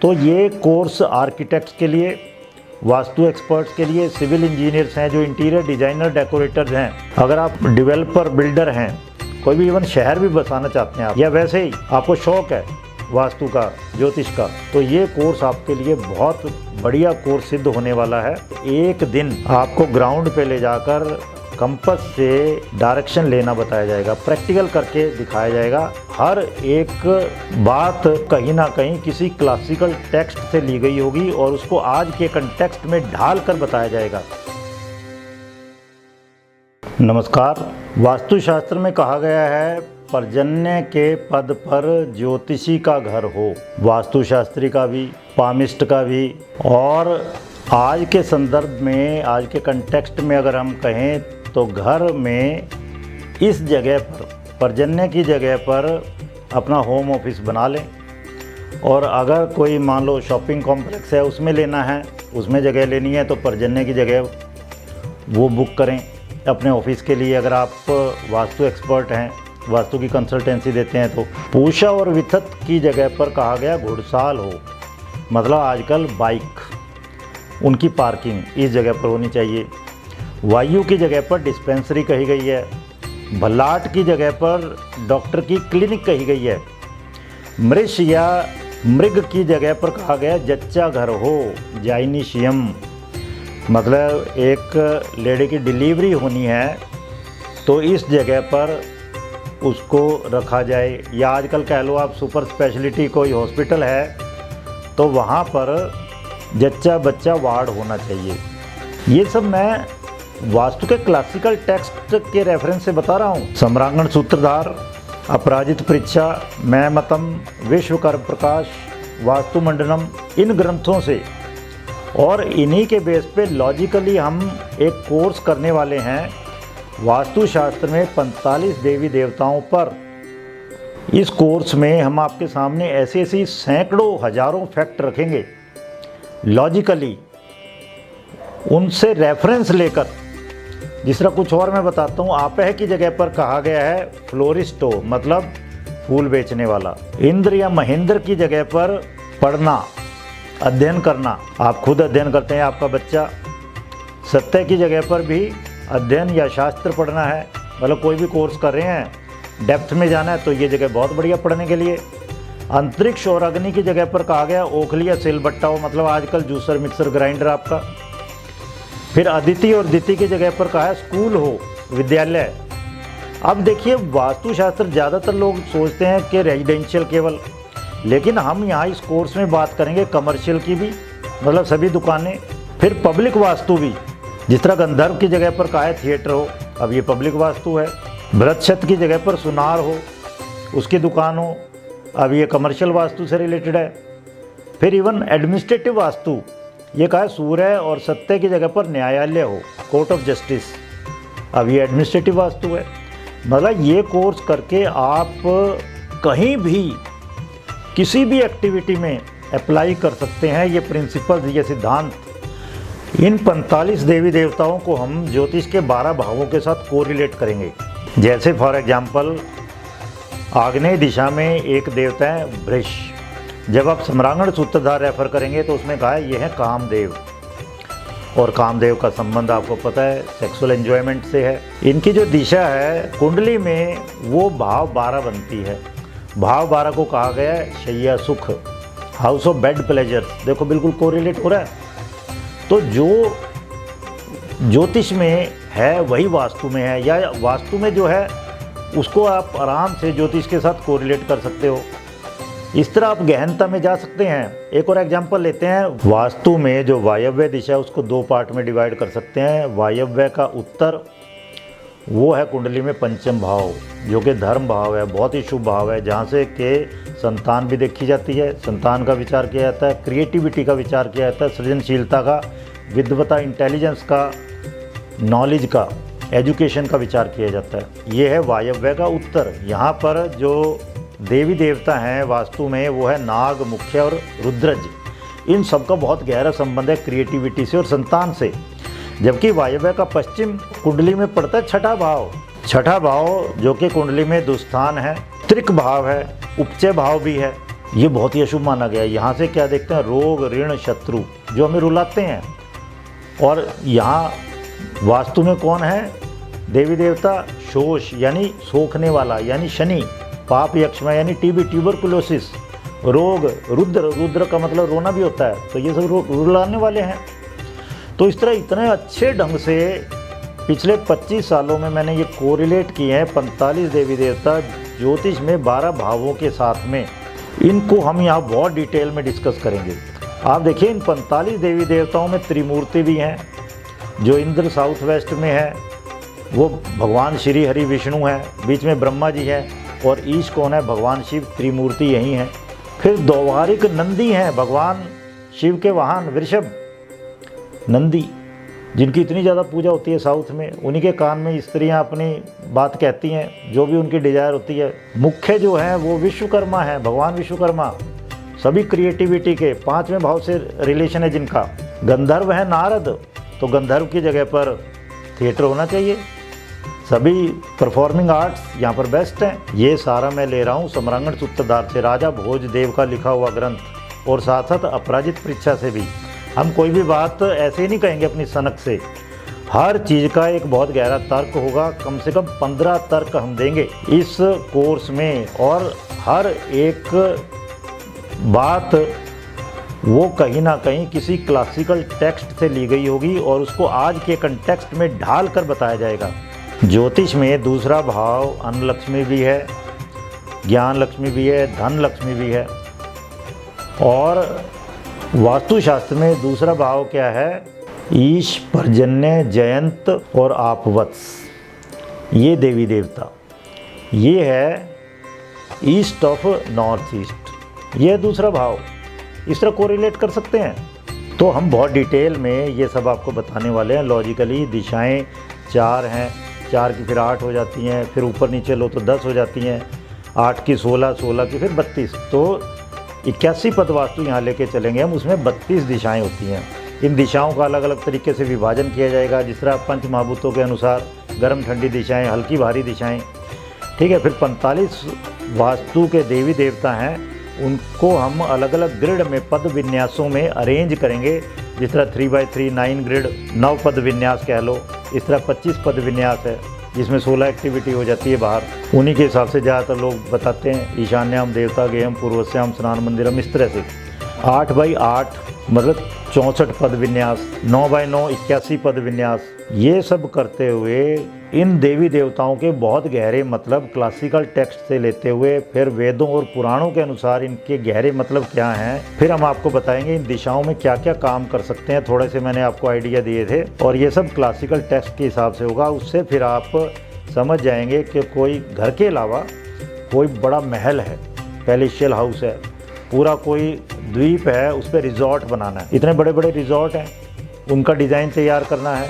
तो ये course architects के लिए, वास्तु एक्सपर्ट्स के लिए, सिविल इंजीनियर्स हैं जो इंटीरियर डिज़ाइनर डेकोरेटर्स हैं, अगर आप डेवलपर बिल्डर हैं, कोई भी इवन शहर भी बसाना चाहते हैं आप, या वैसे ही आपको शौक़ है वास्तु का, ज्योतिष का, तो ये कोर्स आपके लिए बहुत बढ़िया कोर्स सिद्ध होने वाला है। एक दिन आपको ग्राउंड पे ले जाकर कंपास से डायरेक्शन लेना बताया जाएगा, प्रैक्टिकल करके दिखाया जाएगा। हर एक बात कहीं ना कहीं किसी क्लासिकल टेक्स्ट से ली गई होगी और उसको आज के कंटेक्स्ट में ढाल कर बताया जाएगा। नमस्कार। वास्तुशास्त्र में कहा गया है पर्जन्य के पद पर ज्योतिषी का घर हो, वास्तुशास्त्री का भी, पामिस्ट का भी। और आज के संदर्भ में, आज के कंटेक्स्ट में अगर हम कहें तो घर में इस जगह पर, पर्जन्य की जगह पर अपना होम ऑफिस बना लें। और अगर कोई मान लो शॉपिंग कॉम्प्लेक्स है उसमें लेना है, उसमें जगह लेनी है तो पर्जन्य की जगह वो बुक करें अपने ऑफिस के लिए। अगर आप वास्तु एक्सपर्ट हैं, वास्तु की कंसल्टेंसी देते हैं, तो पूषा और विथत की जगह पर कहा गया घुड़साल हो, मतलब आजकल बाइक, उनकी पार्किंग इस जगह पर होनी चाहिए। वायु की जगह पर डिस्पेंसरी कही गई है, भल्लाट की जगह पर डॉक्टर की क्लिनिक कही गई है। मृष या मृग की जगह पर कहा गया जच्चा घर हो, जाइनिशियम, मतलब एक लेडी की डिलीवरी होनी है तो इस जगह पर उसको रखा जाए। या आजकल कह लो आप सुपर स्पेशलिटी कोई हॉस्पिटल है तो वहाँ पर जच्चा बच्चा वार्ड होना चाहिए। ये सब मैं वास्तु के क्लासिकल टेक्स्ट के रेफरेंस से बता रहा हूँ। सम्रांगण सूत्रधार, अपराजित परीक्षा, मैं मतम, विश्वकर्म प्रकाश, वास्तु मंडलम, इन ग्रंथों से और इन्हीं के बेस पे लॉजिकली हम एक कोर्स करने वाले हैं वास्तुशास्त्र में 45 देवी देवताओं पर। इस कोर्स में हम आपके सामने ऐसे ऐसी सैकड़ों हजारों फैक्ट रखेंगे लॉजिकली, उनसे रेफरेंस लेकर। जिस तरह कुछ और मैं बताता हूँ, आपह की जगह पर कहा गया है फ्लोरिस्टो, मतलब फूल बेचने वाला। इंद्र या महेंद्र की जगह पर पढ़ना, अध्ययन करना, आप खुद अध्ययन करते हैं, आपका बच्चा। सत्य की जगह पर भी अध्ययन या शास्त्र पढ़ना है, मतलब कोई भी कोर्स कर रहे हैं, डेप्थ में जाना है तो ये जगह बहुत बढ़िया पढ़ने के लिए। अंतरिक्ष और अग्नि की जगह पर कहा गया ओखली या सिलबट्टा हो, मतलब आजकल जूसर मिक्सर ग्राइंडर आपका। फिर अदिति और दिति की जगह पर कहा है स्कूल हो, विद्यालय। अब देखिए, वास्तुशास्त्र ज़्यादातर लोग सोचते हैं कि रेजिडेंशियल केवल, लेकिन हम यहाँ इस कोर्स में बात करेंगे कमर्शियल की भी, मतलब सभी दुकानें। फिर पब्लिक वास्तु भी, जिस तरह गंधर्व की जगह पर कहा है थिएटर हो, अब ये पब्लिक वास्तु है। भरतछत की जगह पर सुनार हो, उसकी दुकान हो, अब ये कमर्शियल वास्तु से रिलेटेड है। फिर इवन एडमिनिस्ट्रेटिव वास्तु, ये कहा है सूर्य और सत्य की जगह पर न्यायालय हो, कोर्ट ऑफ जस्टिस, अब ये एडमिनिस्ट्रेटिव वास्तु है। मतलब ये कोर्स करके आप कहीं भी किसी भी एक्टिविटी में अप्लाई कर सकते हैं ये प्रिंसिपल्स, ये सिद्धांत। इन 45 देवी देवताओं को हम ज्योतिष के 12 भावों के साथ कोरिलेट करेंगे। जैसे फॉर एग्जांपल, आग्नेय दिशा में एक देवता है वृष। जब आप सम्रांगण सूत्रधार रेफर करेंगे तो उसमें कहा है ये है कामदेव, और कामदेव का संबंध आपको पता है सेक्सुअल एंजॉयमेंट से है। इनकी जो दिशा है कुंडली में वो भाव 12 बनती है। भाव 12 को कहा गया है शैया सुख, हाउस ऑफ बेड प्लेजर्स। देखो बिल्कुल कोरिलेट हो रहा है। तो जो ज्योतिष में है वही वास्तु में है, या वास्तु में जो है उसको आप आराम से ज्योतिष के साथ कोरिलेट कर सकते हो। इस तरह आप गहनता में जा सकते हैं। एक और एग्जांपल लेते हैं, वास्तु में जो वायव्य दिशा है उसको 2 पार्ट में डिवाइड कर सकते हैं। वायव्य का उत्तर, वो है कुंडली में पंचम भाव, जो कि धर्म भाव है, बहुत ही शुभ भाव है, जहाँ से के संतान भी देखी जाती है, संतान का विचार किया जाता है, क्रिएटिविटी का विचार किया जाता है, सृजनशीलता का, विद्वता, इंटेलिजेंस का, नॉलेज का, एजुकेशन का विचार किया जाता है। ये है वायव्य का उत्तर। यहाँ पर जो देवी देवता हैं वास्तु में वो है नाग, मुख्य और रुद्रज। इन सब का बहुत गहरा संबंध है क्रिएटिविटी से और संतान से। जबकि वायव्य का पश्चिम कुंडली में पड़ता है छठा भाव। छठा भाव जो कि कुंडली में दुस्थान है, त्रिक भाव है, उपचय भाव भी है। ये बहुत ही अशुभ माना गया है। यहाँ से क्या देखते हैं, रोग ऋण शत्रु जो हमें रुलाते हैं। और यहाँ वास्तु में कौन है, देवी देवता शोष यानी सोखने वाला यानी शनि, पाप यक्षमा यानी टीबी ट्यूबरकुलोसिस, रोग रुद्र, रुद्र का मतलब रोना भी होता है, तो ये सब रुलाने वाले हैं। तो इस तरह इतने अच्छे ढंग से पिछले 25 सालों में मैंने ये कोरिलेट किए हैं 45 देवी देवता ज्योतिष में 12 भावों के साथ में। इनको हम यहाँ बहुत डिटेल में डिस्कस करेंगे। आप देखिए इन 45 देवी देवताओं में त्रिमूर्ति भी हैं। जो इंद्र साउथ वेस्ट में है वो भगवान श्री हरि विष्णु है, बीच में ब्रह्मा जी है, और ईश कौन है, भगवान शिव, त्रिमूर्ति यही हैं। फिर द्वारिक नंदी हैं, भगवान शिव के वाहन वृषभ नंदी, जिनकी इतनी ज़्यादा पूजा होती है साउथ में। उन्हीं के कान में स्त्रियां अपनी बात कहती हैं, जो भी उनकी डिजायर होती है। मुख्य जो है वो विश्वकर्मा है, भगवान विश्वकर्मा, सभी क्रिएटिविटी के 5वें भाव से रिलेशन है जिनका। गंधर्व है नारद, तो गंधर्व की जगह पर थिएटर होना चाहिए। सभी परफॉर्मिंग आर्ट्स यहाँ पर बेस्ट हैं। ये सारा मैं ले रहा हूँ सम्रांगण सूत्रधार से, राजा भोजदेव का लिखा हुआ ग्रंथ, और साथ साथ अपराजित परीक्षा से भी। हम कोई भी बात ऐसे ही नहीं कहेंगे अपनी सनक से, हर चीज़ का एक बहुत गहरा तर्क होगा। कम से कम 15 तर्क हम देंगे इस कोर्स में, और हर एक बात वो कहीं ना कहीं किसी क्लासिकल टेक्स्ट से ली गई होगी और उसको आज के कंटेक्स्ट में ढाल कर बताया जाएगा। ज्योतिष में दूसरा भाव अन्न लक्ष्मी भी है, ज्ञान लक्ष्मी भी है, धन लक्ष्मी भी है। और वास्तुशास्त्र में दूसरा भाव क्या है, ईश, पर्जन्य, जयंत और आपवत्स, ये देवी देवता। ये है ईस्ट ऑफ नॉर्थ ईस्ट, ये दूसरा भाव। इस तरह कोरिलेट कर सकते हैं। तो हम बहुत डिटेल में ये सब आपको बताने वाले हैं। लॉजिकली दिशाएं 4 हैं, 4 की फिर 8 हो जाती हैं, फिर ऊपर नीचे लो तो 10 हो जाती हैं, 8 की 16, 16 की फिर 32। तो 81 पद वास्तु यहाँ लेके चलेंगे हम। उसमें 32 दिशाएं होती हैं। इन दिशाओं का अलग अलग तरीके से विभाजन किया जाएगा, जिस तरह पंच महाभूतों के अनुसार गर्म ठंडी दिशाएं, हल्की भारी दिशाएं, ठीक है। फिर 45 वास्तु के देवी देवता हैं, उनको हम अलग अलग ग्रिड में पद विन्यासों में अरेंज करेंगे। जिस तरह 3x3 9 ग्रिड 9 पद विन्यास कह लो, इस तरह 25 पद विन्यास है जिसमें 16 एक्टिविटी हो जाती है बाहर। उन्हीं के हिसाब से ज़्यादातर लोग बताते हैं ईशान्याम देवता गेयम पूर्वस्याम स्नान मंदिरम, इस तरह से 8x8 मतलब 64 पद विन्यास, 9x9 81 पद विन्यास। ये सब करते हुए इन देवी देवताओं के बहुत गहरे मतलब क्लासिकल टेक्स्ट से लेते हुए फिर वेदों और पुराणों के अनुसार इनके गहरे मतलब क्या हैं, फिर हम आपको बताएंगे इन दिशाओं में क्या क्या काम कर सकते हैं। थोड़े से मैंने आपको आइडिया दिए थे, और ये सब क्लासिकल टेक्स्ट के हिसाब से होगा। उससे फिर आप समझ जाएंगे कि कोई घर के अलावा कोई बड़ा महल है, पैलेशियल हाउस है, पूरा कोई द्वीप है, उस पर रिजॉर्ट बनाना है। इतने बड़े बड़े रिजॉर्ट हैं, उनका डिज़ाइन तैयार करना है,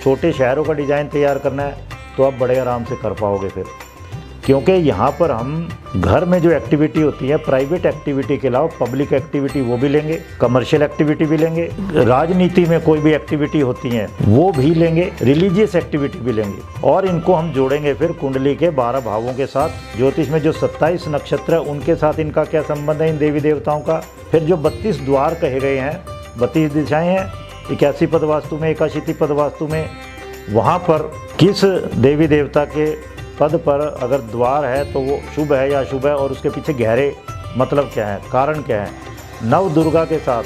छोटे शहरों का डिज़ाइन तैयार करना है, तो आप बड़े आराम से कर पाओगे फिर। क्योंकि यहाँ पर हम घर में जो एक्टिविटी होती है, प्राइवेट एक्टिविटी के अलावा पब्लिक एक्टिविटी वो भी लेंगे, कमर्शियल एक्टिविटी भी लेंगे, राजनीति में कोई भी एक्टिविटी होती हैं वो भी लेंगे, रिलीजियस एक्टिविटी भी लेंगे, और इनको हम जोड़ेंगे फिर कुंडली के 12 भावों के साथ। ज्योतिष में जो 27 नक्षत्र है उनके साथ इनका क्या संबंध है इन देवी देवताओं का। फिर जो 32 द्वार कहे गए हैं, 32 दिशाएँ हैं, 81 पद वास्तु में, 81 पद वास्तु में, वहाँ पर किस देवी देवता के पद पर अगर द्वार है तो वो शुभ है या अशुभ है, और उसके पीछे गहरे मतलब क्या है, कारण क्या है। नव दुर्गा के साथ,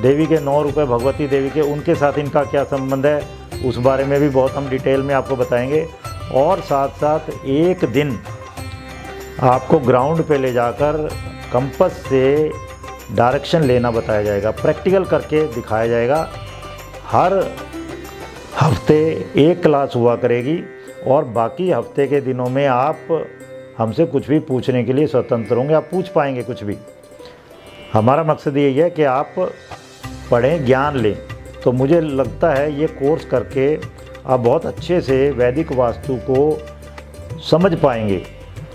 देवी के 9 रूप भगवती देवी के, उनके साथ इनका क्या संबंध है, उस बारे में भी बहुत हम डिटेल में आपको बताएंगे। और साथ साथ एक दिन आपको ग्राउंड पे ले जाकर कंपस से डायरेक्शन लेना बताया जाएगा, प्रैक्टिकल करके दिखाया जाएगा। हर हफ्ते एक क्लास हुआ करेगी, और बाकी हफ्ते के दिनों में आप हमसे कुछ भी पूछने के लिए स्वतंत्र होंगे, आप पूछ पाएंगे कुछ भी। हमारा मकसद यही है कि आप पढ़ें, ज्ञान लें। तो मुझे लगता है ये कोर्स करके आप बहुत अच्छे से वैदिक वास्तु को समझ पाएंगे,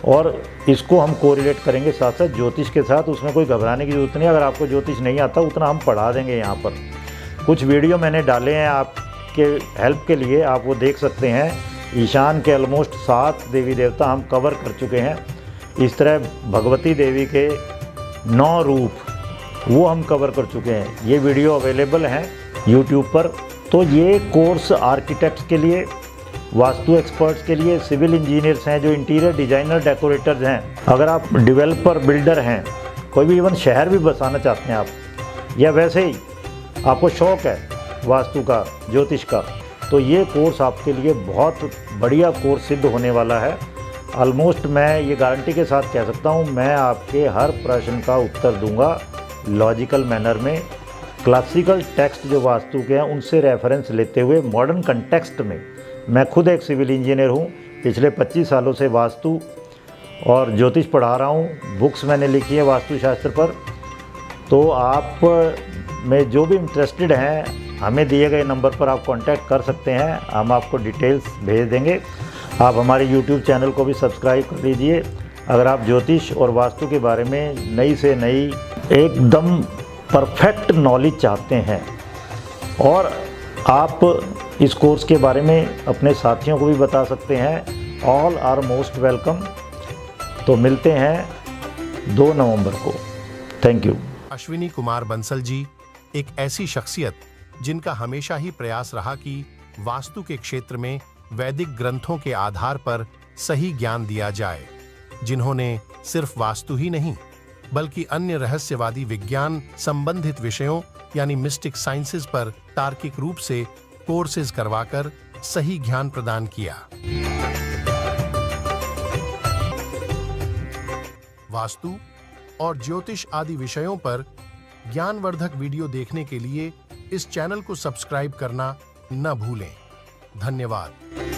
और इसको हम कोरिलेट करेंगे साथ साथ ज्योतिष के साथ। उसमें कोई घबराने की ज़रूरत नहीं। अगर आपको ज्योतिष नहीं आता उतना हम पढ़ा देंगे। यहाँ पर कुछ वीडियो मैंने डाले हैं आपके हेल्प के लिए, आप वो देख सकते हैं। ईशान के ऑलमोस्ट 7 देवी देवता हम कवर कर चुके हैं। इस तरह भगवती देवी के 9 रूप वो हम कवर कर चुके हैं। ये वीडियो अवेलेबल हैं यूट्यूब पर। तो ये कोर्स आर्किटेक्ट्स के लिए, वास्तु एक्सपर्ट्स के लिए, सिविल इंजीनियर्स हैं, जो इंटीरियर डिज़ाइनर डेकोरेटर्स हैं, अगर आप डेवलपर बिल्डर हैं, कोई भी इवन शहर भी बसाना चाहते हैं आप, या वैसे ही आपको शौक़ है वास्तु का, ज्योतिष का, तो ये कोर्स आपके लिए बहुत बढ़िया कोर्स सिद्ध होने वाला है। ऑलमोस्ट मैं ये गारंटी के साथ कह सकता हूँ, मैं आपके हर प्रश्न का उत्तर दूंगा लॉजिकल मैनर में। क्लासिकल टेक्स्ट जो वास्तु के हैं उनसे रेफरेंस लेते हुए मॉडर्न कंटेक्स्ट में। मैं खुद एक सिविल इंजीनियर हूँ, पिछले 25 सालों से वास्तु और ज्योतिष पढ़ा रहा हूँ, बुक्स मैंने लिखी है वास्तुशास्त्र पर। तो आप में जो भी इंटरेस्टेड हैं, हमें दिए गए नंबर पर आप कांटेक्ट कर सकते हैं, हम आपको डिटेल्स भेज देंगे। आप हमारे यूट्यूब चैनल को भी सब्सक्राइब कर लीजिए अगर आप ज्योतिष और वास्तु के बारे में नई से नई एकदम परफेक्ट नॉलेज चाहते हैं। और आप इस कोर्स के बारे में अपने साथियों को भी बता सकते हैं। All are most welcome. तो मिलते हैं 2 नवंबर को। Thank you. अश्विनी कुमार बंसल जी एक ऐसी शख्सियत जिनका हमेशा ही प्रयास रहा कि वास्तु के क्षेत्र में वैदिक ग्रंथों के आधार पर सही ज्ञान दिया जाए, जिन्होंने सिर्फ वास्तु ही नहीं बल्कि अन्य रहस्यवादी विज्ञान संबंधित विषयों यानी मिस्टिक साइंसेज पर तार्किक रूप से कोर्सेज करवाकर सही ज्ञान प्रदान किया। वास्तु और ज्योतिष आदि विषयों पर ज्ञानवर्धक वीडियो देखने के लिए इस चैनल को सब्सक्राइब करना न भूलें। धन्यवाद।